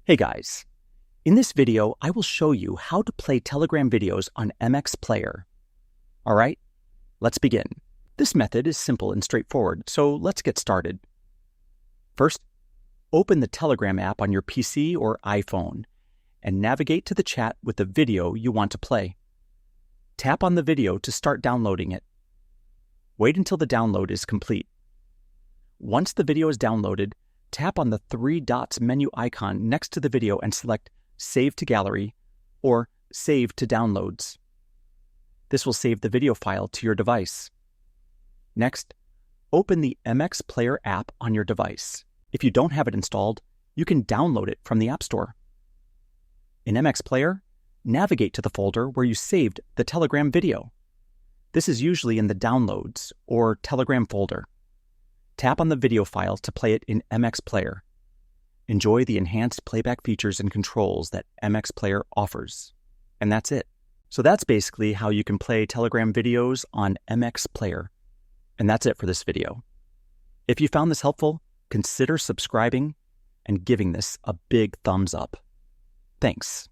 Hey guys, in this video I will show you how to play Telegram videos on MX Player. Alright, let's begin. This method is simple and straightforward, so let's get started. First, open the Telegram app on your PC or iPhone and navigate to the chat with the video you want to play. Tap on the video to start downloading it. Wait until the download is complete. Once the video is downloaded, tap on the three dots menu icon next to the video and select Save to Gallery or Save to Downloads. This will save the video file to your device. Next, open the MX Player app on your device. If you don't have it installed, you can download it from the App Store. In MX Player, navigate to the folder where you saved the Telegram video. This is usually in the Downloads or Telegram folder. Tap on the video file to play it in MX Player. Enjoy the enhanced playback features and controls that MX Player offers. And that's it. So that's basically how you can play Telegram videos on MX Player. And that's it for this video. If you found this helpful, consider subscribing and giving this a big thumbs up. Thanks.